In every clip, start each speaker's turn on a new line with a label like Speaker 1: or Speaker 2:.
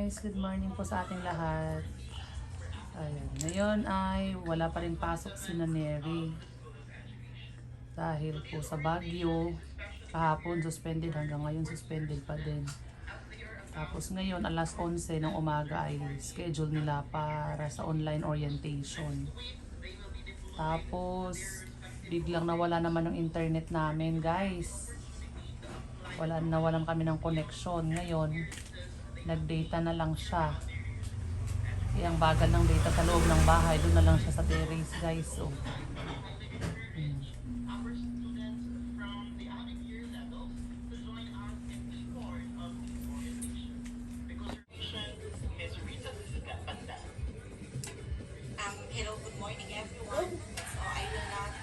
Speaker 1: guys, good morning po sa ating lahat. Ayan, ngayon ay wala pa rin pasok si Neri. Dahil po sa bagyo, kahapon suspended, hanggang ngayon suspended pa din. Tapos ngayon alas 11 ng umaga ay schedule nila para sa online orientation. Tapos biglang nawala naman ng internet namin, guys. Nawalan kami ng connection. Ngayon nag-data na lang siya. Kaya ang bagal ng data sa loob ng bahay, doon na lang siya sa terrace, guys. So,
Speaker 2: Hello, good morning everyone. So I will not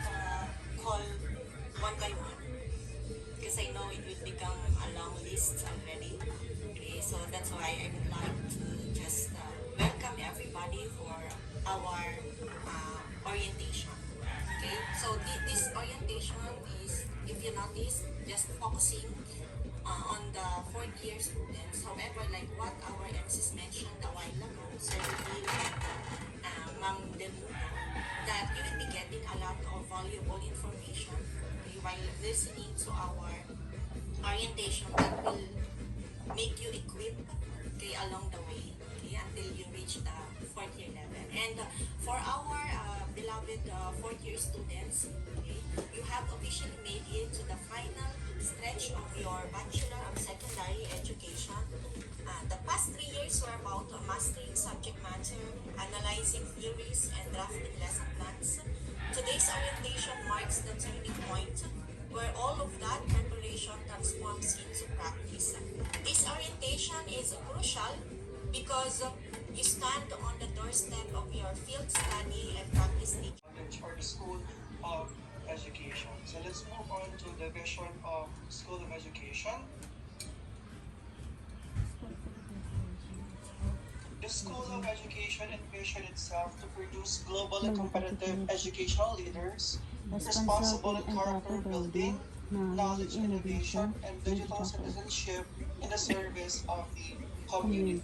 Speaker 2: call one by one because I know it will become a long list already. Okay, so that's why I would like to just welcome everybody for our orientation. Okay, so this orientation is, if you notice, just focusing on the fourth year students. However, like what our MCs mentioned a while ago, Sir Reveal, Ma'am Demuno, that you will be getting a lot of valuable information, okay, while listening to our orientation that will make you equipped, okay, along the way, okay, until you reach the fourth year level. And for our beloved fourth year students, okay, you have officially made it to the final stretch of your Bachelor of Secondary Education. The past 3 years were about mastering subject matter, analyzing theories, and drafting lesson plans. Today's orientation marks the turning point where all of that preparation transforms into practice. This orientation is crucial because you stand on the doorstep of your field study and practice teaching.
Speaker 3: Or the School of Education. So let's move on to the vision of School of Education. The School of Education envisioned itself to produce global and competitive educational leaders responsible in character building, knowledge innovation, and digital citizenship in the service of the community.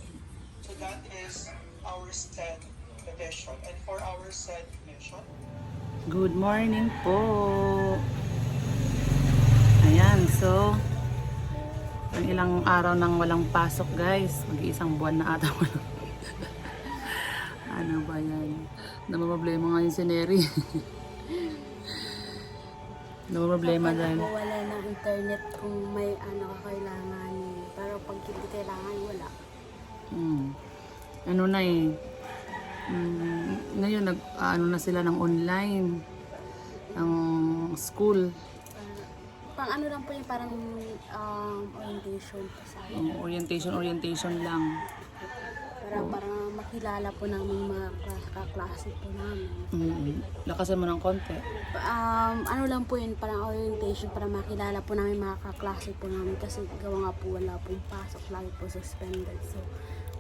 Speaker 3: So that is our said vision. And for our said mission,
Speaker 1: good morning po. Ayan, so ang ilang araw nang walang pasok, guys. Mag-iisang buwan na ata walang. Ano ba yan? Namamroblema nga yung si Neri. Namamroblema dahil
Speaker 4: Wala ng internet kung may kailangan. Pero pag hindi kailangan, wala.
Speaker 1: Ano na eh. Ngayon ano na sila ng online. Ang school.
Speaker 4: Pang ano lang po yung parang orientation po sa
Speaker 1: Orientation lang.
Speaker 4: para makilala po namin mga kaklase po namin.
Speaker 1: Lakasan mo ng konti.
Speaker 4: Ano lang po yun, parang orientation para makilala po namin mga kaklase po namin kasi gawa nga po wala pong pasok, lagi po suspended. So,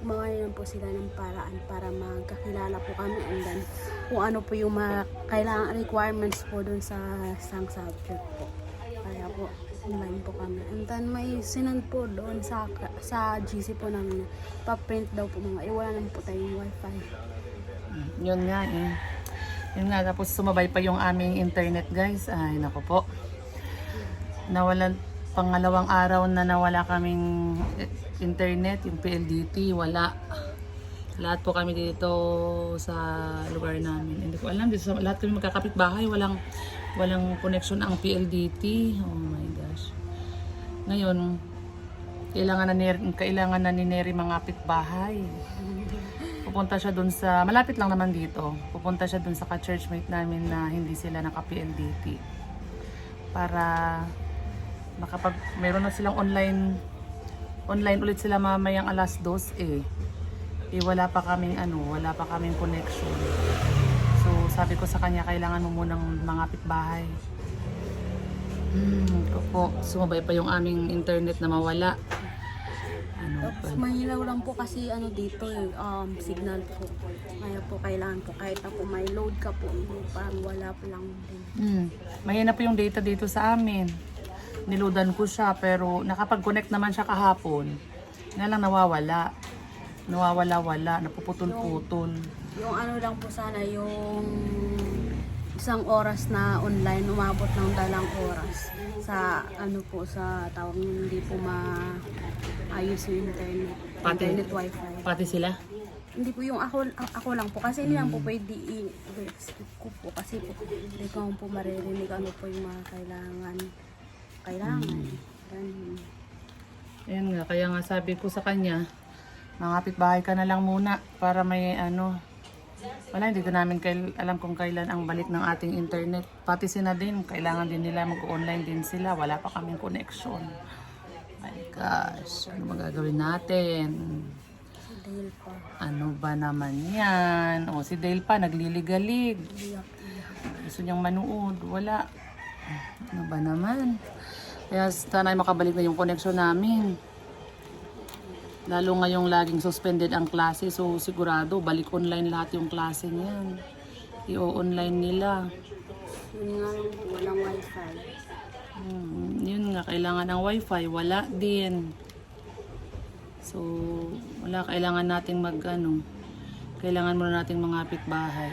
Speaker 4: gumawa lang po sila ng paraan para magkakilala po kami and then kung ano po yung mga kailangan requirements po dun sa isang subject po. Kaya po, online po kami. And then may sinand po doon sa GC po namin. Pa-print daw po mga. Wala naman po tayong wifi.
Speaker 1: Yun nga eh. Yun nga, tapos sumabay pa yung aming internet, guys. Ay, nako po. Nawalan, pangalawang araw na nawala kaming internet, yung PLDT, wala. Lahat po kami dito sa lugar namin. Hindi ko alam, dito lahat kami magkakapit bahay, walang connection ang PLDT. Oh my gosh. Ngayon, kailangan na ni Neri mangapit bahay. Pupunta siya dun sa, malapit lang naman dito. Pupunta siya dun sa ka-churchmate namin na hindi sila naka-PLDT. Para meron na silang online ulit sila mamayang alas 2 eh. Wala pa kaming connection. So sabi ko sa kanya, kailangan mo munang mangapit bahay. Po, sumabay pa yung aming internet na mawala.
Speaker 4: Tapos mahilaw lang po kasi dito signal po. Kaya po kailangan po kahit na po may load ka po, parang wala po lang din.
Speaker 1: Mahina po yung data dito sa amin. Niloadan ko siya pero nakapag-connect naman siya kahapon. Nga lang nawawala. nawawala-wala, napuputol-putol.
Speaker 4: Yung ano lang po sana, yung isang oras na online, umabot ng 2 oras. Sa ano po, sa tawag nyo, hindi po maayos yung internet. Internet wifi.
Speaker 1: Pati sila?
Speaker 4: Hindi po yung ako lang po. Kasi hindi lang po pwede i-skip ko po. Kasi po, hindi ko po maririnig ano po yung mga kailangan. Ganun.
Speaker 1: Ayan nga, kaya nga sabi ko sa kanya, mangapit bahay ka na lang muna para may ano. Wala, hindi ko namin alam kung kailan ang balik ng ating internet. Pati sina din, kailangan din nila mag-online din sila. Wala pa kaming connection. My gosh, ano magagawin natin?
Speaker 4: Dahil po,
Speaker 1: Ano ba naman yan? O, si Dale pa, nagliligalig.
Speaker 4: iyak-iyak.
Speaker 1: Gusto niyang manood. Wala. Ano ba naman? Kaya sana ay makabalik na yung connection namin. Lalo ngayong laging suspended ang klase. So sigurado, balik online lahat yung klase niyan. I-online nila.
Speaker 4: Yun nga lang po, walang wifi.
Speaker 1: Yun nga, kailangan ng wifi. Wala din. So, wala. Kailangan nating kailangan muna nating mangapit bahay.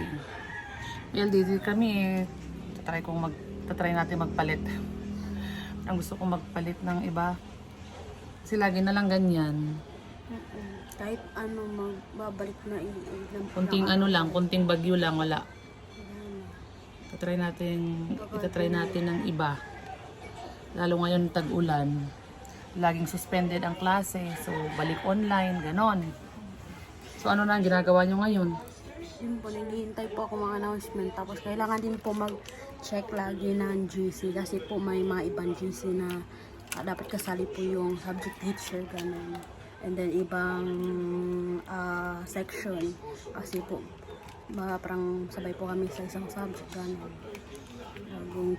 Speaker 1: LDD kami, tatry natin magpalit. Ang gusto kong magpalit ng iba. Kasi lagi na lang ganyan.
Speaker 4: Kahit ano, magbabalik na ilang
Speaker 1: Kunting bagyo lang, wala. Itatry natin ng iba. Lalo ngayon tag-ulan. Laging suspended ang klase. So, balik online, ganon. So, ano na ang ginagawa nyo ngayon?
Speaker 4: Yun po, naghihintay po ako mga announcement. Tapos kailangan din po mag-check lagi ng GC. Kasi po may mga ibang GC na dapat kasali po yung subject teacher, ganun. And then ibang section. Kasi po, parang sabay po kami sa isang subject, ganun.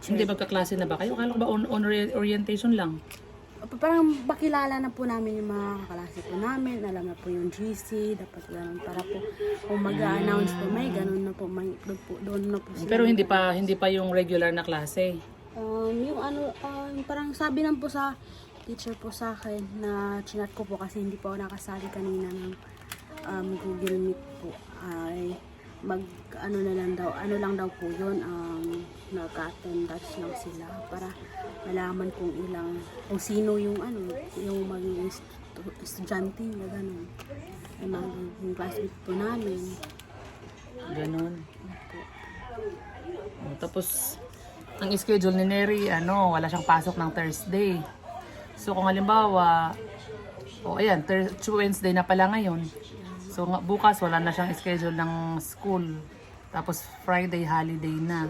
Speaker 1: Hindi magkaklase na ba kayo? Akala ko ba on orientation lang?
Speaker 4: Parang bakilala na po namin yung mga kaklase po namin, alam na po yung GC, dapat gano'n, para po kung mag-a-announce po may gano'n na po, doon na po sila.
Speaker 1: Pero hindi pa yung regular na klase.
Speaker 4: Yung ano, yung parang sabi lang po sa teacher po sa akin na chinat ko po kasi hindi po ako nakasali kanina ng Google Meet po, ay ano lang daw po yun, nag-attendance lang sila para malaman kung sino yung yung magiging estudyante na gano'n. Ay magiging classmate po namin.
Speaker 1: Ganon. Tapos, ang schedule ni Neri, wala siyang pasok ng Thursday. So, kung halimbawa, ayan, Wednesday na pala ngayon. So, bukas wala na siyang schedule ng school. Tapos, Friday, holiday na.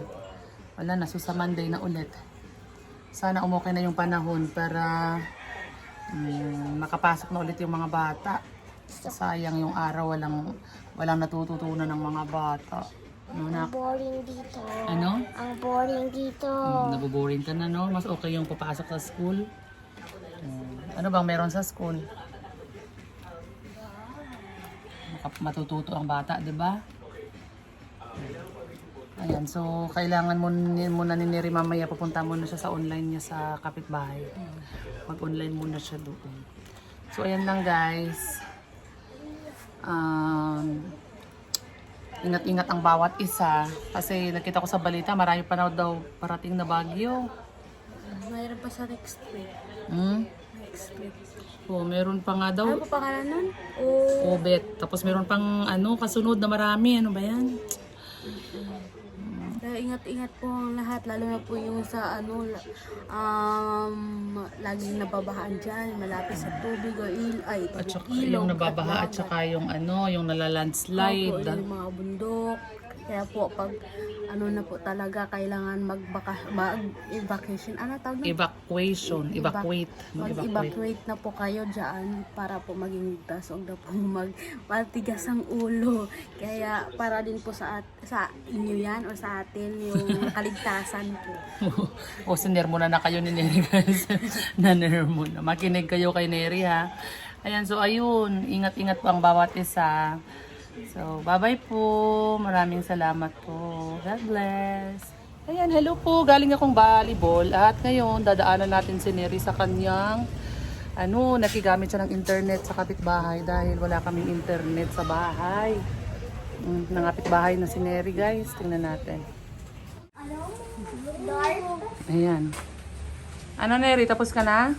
Speaker 1: Wala na, so sa Monday na ulit. Sana umukay na yung panahon para makapasok na ulit yung mga bata. Sayang yung araw, walang natututunan ng mga bata.
Speaker 5: Ang boring dito.
Speaker 1: Ano?
Speaker 5: Ang boring dito.
Speaker 1: Naboboring ka na, no? Mas okay yung papasok sa school. Ano bang meron sa school? Matututo ang bata, di ba? Ayan, so kailangan muna ni Neri mamaya pupunta muna siya sa online niya sa kapitbahay. Mag-online muna siya doon. So ayan lang guys. Ingat-ingat ang bawat isa kasi nakita ko sa balita marami pa daw parating na bagyo.
Speaker 4: Mayroon pa sa next week. Next week.
Speaker 1: Meron pa nga daw.
Speaker 4: Ano po pangalan nun?
Speaker 1: Obet. Tapos meron pang kasunod na marami. Ano ba yan?
Speaker 4: Kaya ingat-ingat po ang lahat, lalo na po yung sa laging nababahaan dyan, malapit sa tubig o
Speaker 1: At saka
Speaker 4: ilog.
Speaker 1: yung nababaha at saka yung yung nalalandslide.
Speaker 4: Opo, yung mga bundok. Kaya po pag na po talaga kailangan mag-evacuation. Ano tawag na?
Speaker 1: Evacuate.
Speaker 4: Mag-evacuate na po kayo dyan para po maging ligtas. Huwag na po matigas ang ulo. Kaya para din po sa inyo yan o sa atin yung kaligtasan po.
Speaker 1: O sinermona na kayo ni Neri guys. Nanermona. Makinig kayo kay Neri ha. Ayan, so ayun. Ingat-ingat po ang bawat isa. So, bye-bye po. Maraming salamat po. God bless. Ayan, hello po. Galing akong volleyball. At ngayon, dadaanan natin si Neri sa kanyang nakigamit siya ng internet sa kapitbahay dahil wala kaming internet sa bahay. Nangapit bahay na si Neri, guys. Tingnan natin. Ayan. Ano, Neri? Tapos ka na?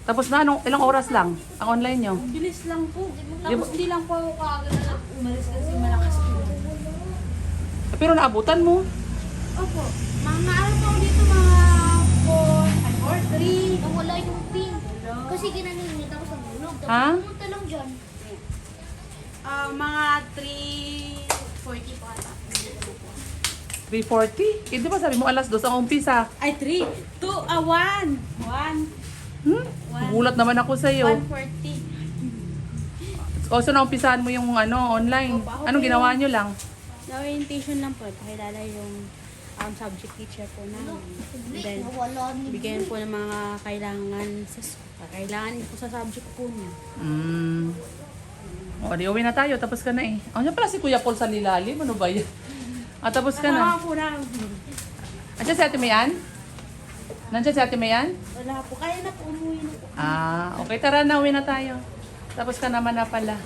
Speaker 1: Tapos na? Ilang oras lang ang online nyo?
Speaker 4: Bilis lang po. Tapos hindi lang po ako kaagad na umalis kasi malakas po.
Speaker 1: Pero naabutan mo.
Speaker 4: Opo. Mga ano po dito, mga 4, 3.
Speaker 5: Nawala yung pin. Kasi ginaninit ako sa bulog. Tapos
Speaker 1: Ha?
Speaker 5: pumunta lang dyan.
Speaker 4: Mga 3:40 pa ata.
Speaker 1: 3:40? Eh, di ba sabi mo alas 2 ang umpisa?
Speaker 4: Ay, 3. 2, 1. 1.
Speaker 1: Gulat naman ako sa'yo.
Speaker 4: 1:40.
Speaker 1: O, so naumpisahan mo yung online.
Speaker 4: Opo, ako
Speaker 1: Anong
Speaker 4: po
Speaker 1: ginawa nyo lang?
Speaker 4: Na-orientation lang po. Pakilala yung subject teacher po namin. And then,
Speaker 5: Nawala ni
Speaker 4: bigyan po ng mga kailangan po sa subject po niya.
Speaker 1: O, di uwi na tayo. Tapos ka na eh. O, yan pala si Kuya Paul sa lilalim. Ano ba yan? Tapos ka na.
Speaker 4: Kasama po namin.
Speaker 1: Andiyan si Ate Mayan? Nandiyan si Ate Mayan?
Speaker 4: Wala po. Kaya na po, umuwi na po.
Speaker 1: Okay. Tara na. Uwi na tayo. Tapos ka naman na pala.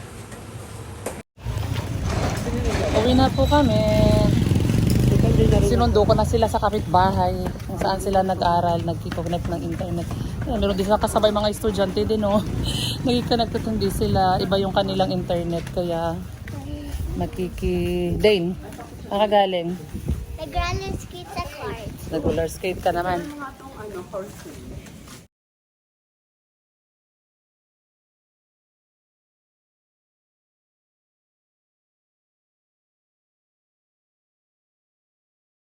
Speaker 1: Uwi na po kami. Sinundo ko na sila sa kapitbahay kung saan sila nag-aral, nagkiconnect ng internet. Meron din sila kasabay mga estudyante din, no? Nagkiconnect at hindi sila, iba yung kanilang internet, kaya Dane, nakagaling.
Speaker 5: Nag-run and skate sa cards.
Speaker 1: Nag-roller skate ka naman.
Speaker 4: Mga itong horse.